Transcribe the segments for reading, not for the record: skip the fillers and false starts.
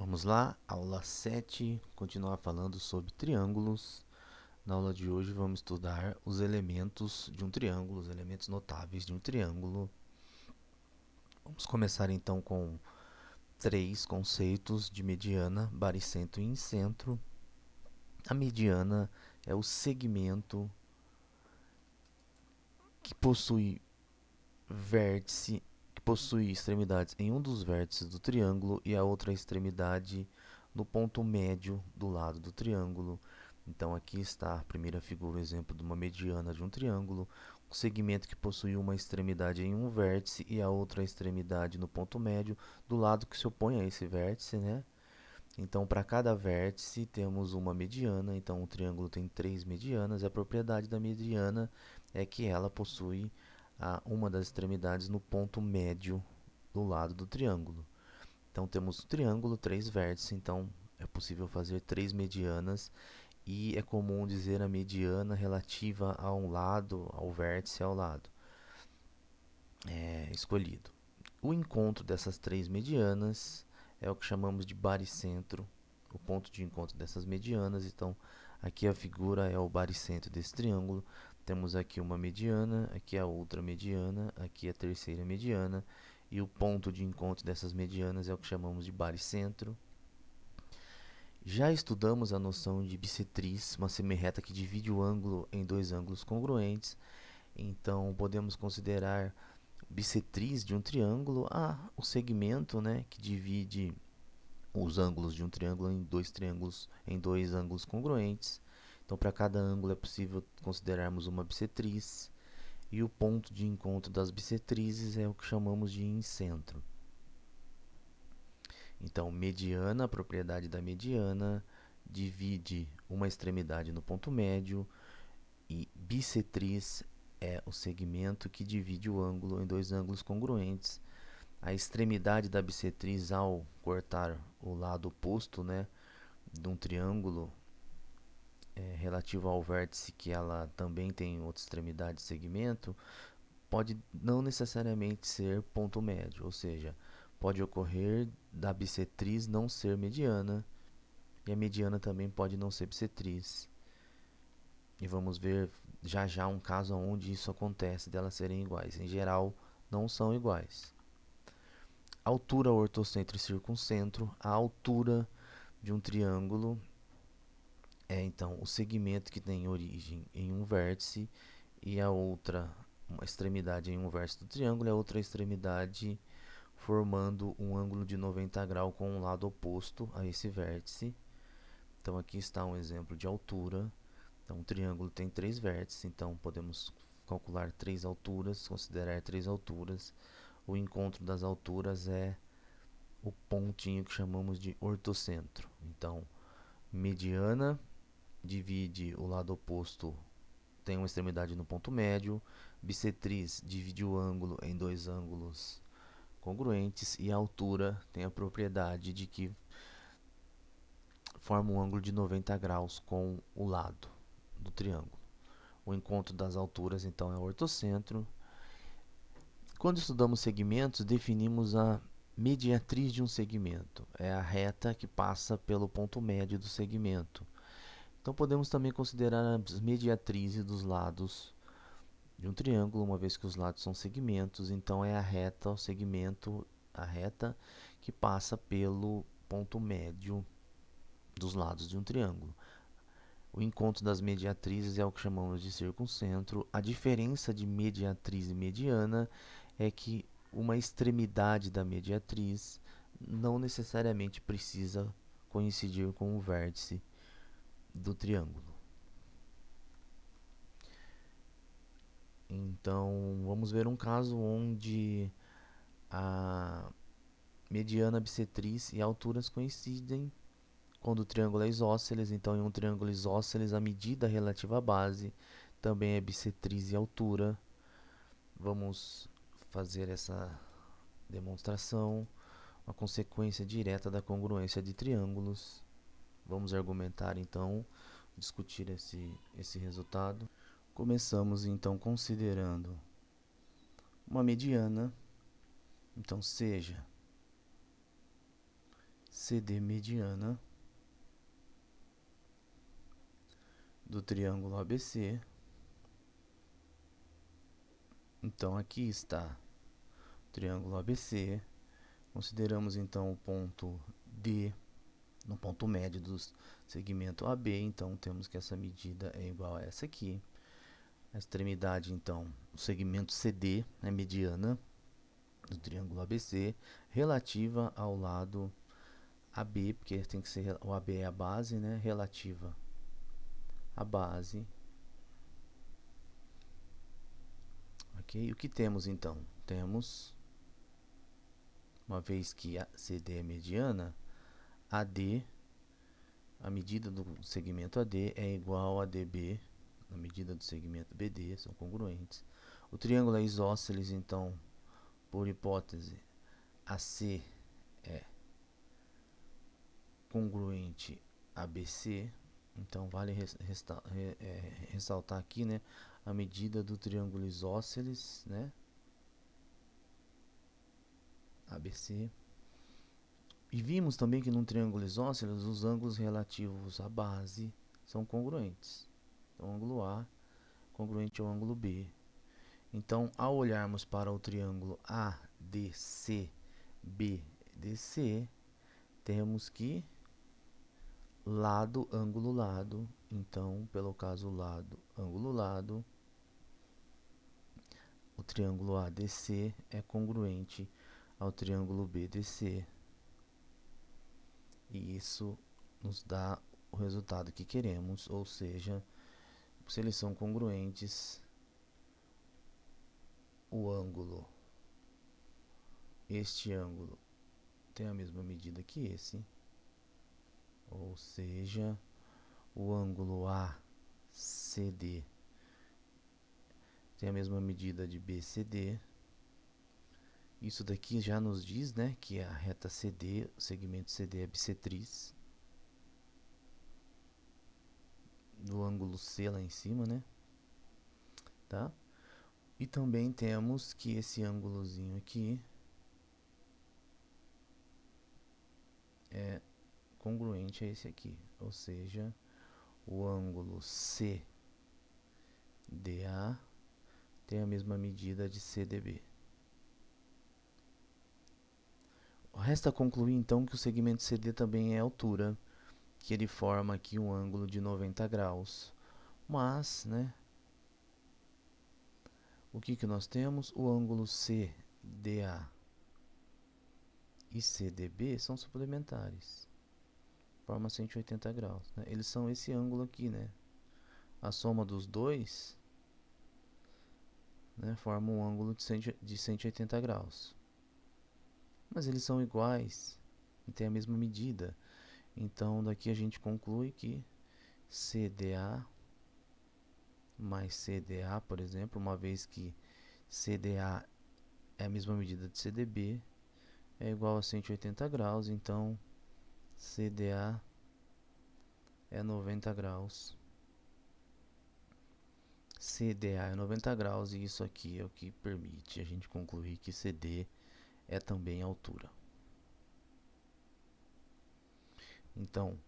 Vamos lá, aula 7, continuar falando sobre triângulos. Na aula de hoje vamos estudar os elementos de um triângulo, os elementos notáveis de um triângulo. Vamos começar então com três conceitos de mediana, baricentro e incentro. A mediana é o segmento que possui vértice, que possui extremidades em um dos vértices do triângulo e a outra extremidade no ponto médio do lado do triângulo. Então aqui está a primeira figura, o exemplo de uma mediana de um triângulo, um segmento que possui uma extremidade em um vértice e a outra extremidade no ponto médio do lado que se opõe a esse vértice, né? Então, para cada vértice temos uma mediana, então o triângulo tem três medianas, e a propriedade da mediana é que ela possui uma das extremidades no ponto médio do lado do triângulo. Então, temos o triângulo, três vértices, então é possível fazer três medianas, e é comum dizer a mediana relativa a um lado, ao vértice ao lado escolhido. O encontro dessas três medianas é o que chamamos de baricentro, o ponto de encontro dessas medianas. Então, aqui a figura é o baricentro desse triângulo. Temos aqui uma mediana, aqui a outra mediana, aqui a terceira mediana, e o ponto de encontro dessas medianas é o que chamamos de baricentro. Já estudamos a noção de bissetriz, uma semirreta que divide o ângulo em dois ângulos congruentes. Então, podemos considerar bissetriz de um triângulo o segmento, né, que divide os ângulos de um triângulo em dois ângulos congruentes. Então, para cada ângulo é possível considerarmos uma bissetriz, e o ponto de encontro das bissetrizes é o que chamamos de incentro. Então, mediana, a propriedade da mediana, divide uma extremidade no ponto médio, e bissetriz é o segmento que divide o ângulo em dois ângulos congruentes. A extremidade da bissetriz, ao cortar o lado oposto, né, de um triângulo relativo ao vértice que ela também tem outra extremidade de segmento, pode não necessariamente ser ponto médio, ou seja, pode ocorrer da bissetriz não ser mediana, e a mediana também pode não ser bissetriz. E vamos ver já já um caso onde isso acontece, delas serem iguais. Em geral, não são iguais. Altura, ortocentro e circuncentro. A altura de um triângulo é então o segmento que tem origem em um vértice e a outra, uma extremidade em um vértice do triângulo e a outra extremidade formando um ângulo de 90 graus com um lado oposto a esse vértice. Então aqui está um exemplo de altura. Então um triângulo tem três vértices, então podemos calcular três alturas, considerar três alturas. O encontro das alturas é o pontinho que chamamos de ortocentro. Então, mediana divide o lado oposto, tem uma extremidade no ponto médio. Bissetriz divide o ângulo em dois ângulos congruentes, e a altura tem a propriedade de que forma um ângulo de 90 graus com o lado do triângulo. O encontro das alturas então é o ortocentro. Quando estudamos segmentos, definimos a mediatriz de um segmento. É a reta que passa pelo ponto médio do segmento. Então podemos também considerar as mediatrizes dos lados de um triângulo, uma vez que os lados são segmentos. Então é a reta, o segmento, a reta que passa pelo ponto médio dos lados de um triângulo. O encontro das mediatrizes é o que chamamos de circuncentro. A diferença de mediatriz e mediana é que uma extremidade da mediatriz não necessariamente precisa coincidir com o vértice do triângulo. Então, vamos ver um caso onde a mediana, bissetriz e alturas coincidem quando o triângulo é isósceles. Então, em um triângulo isósceles, a medida relativa à base também é bissetriz e altura. Vamos fazer essa demonstração, uma consequência direta da congruência de triângulos. Vamos argumentar então, discutir esse resultado. Começamos então considerando uma mediana. Então, seja CD mediana do triângulo ABC. Então aqui está o triângulo ABC. Consideramos então o ponto D no ponto médio do segmento AB, então temos que essa medida é igual a essa aqui. A extremidade, então, o segmento CD é mediana do triângulo ABC, relativa ao lado AB, porque tem que ser, o AB é a base, né? Relativa à base. Ok? O que temos então? Temos, uma vez que a CD é mediana, AD, a medida do segmento AD é igual a DB, a medida do segmento BD, são congruentes. O triângulo é isósceles, então, por hipótese, AC é congruente a BC. Então, vale ressaltar aqui, né, a medida do triângulo isósceles, né, ABC. E vimos também que num triângulo isósceles, os ângulos relativos à base são congruentes. Então, o ângulo A congruente ao ângulo B. Então, ao olharmos para o triângulo ADC, BDC, temos que lado, ângulo, lado. Então, pelo caso lado, ângulo, lado, o triângulo ADC é congruente ao triângulo BDC. E isso nos dá o resultado que queremos, ou seja, se eles são congruentes, o ângulo, este ângulo, tem a mesma medida que esse, ou seja, o ângulo ACD tem a mesma medida de BCD. Isso daqui já nos diz, né, que a reta CD, o segmento CD é bissetriz do ângulo C lá em cima, né? Tá? E também temos que esse ângulozinho aqui é congruente a esse aqui, ou seja, o ângulo CDA tem a mesma medida de CDB. Resta concluir então que o segmento CD também é altura, que ele forma aqui um ângulo de 90 graus. Mas, né, o que nós temos? O ângulo CDA e CDB são suplementares. Forma 180 graus. Né? Eles são esse ângulo aqui, né? A soma dos dois, né, forma um ângulo de 180 graus. Mas eles são iguais e têm a mesma medida. Então, daqui a gente conclui que CDA mais CDA, por exemplo, uma vez que CDA é a mesma medida de CDB, é igual a 180 graus, então CDA é 90 graus. CDA é 90 graus e isso aqui é o que permite a gente concluir que CD é também altura. Então,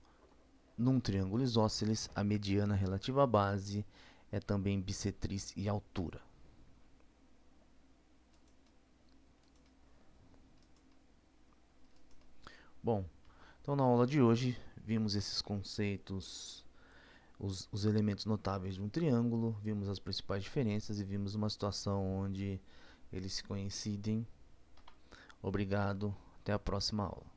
num triângulo isósceles, a mediana relativa à base é também bissetriz e altura. Bom, então na aula de hoje vimos esses conceitos, os elementos notáveis de um triângulo, vimos as principais diferenças e vimos uma situação onde eles se coincidem. Obrigado, até a próxima aula.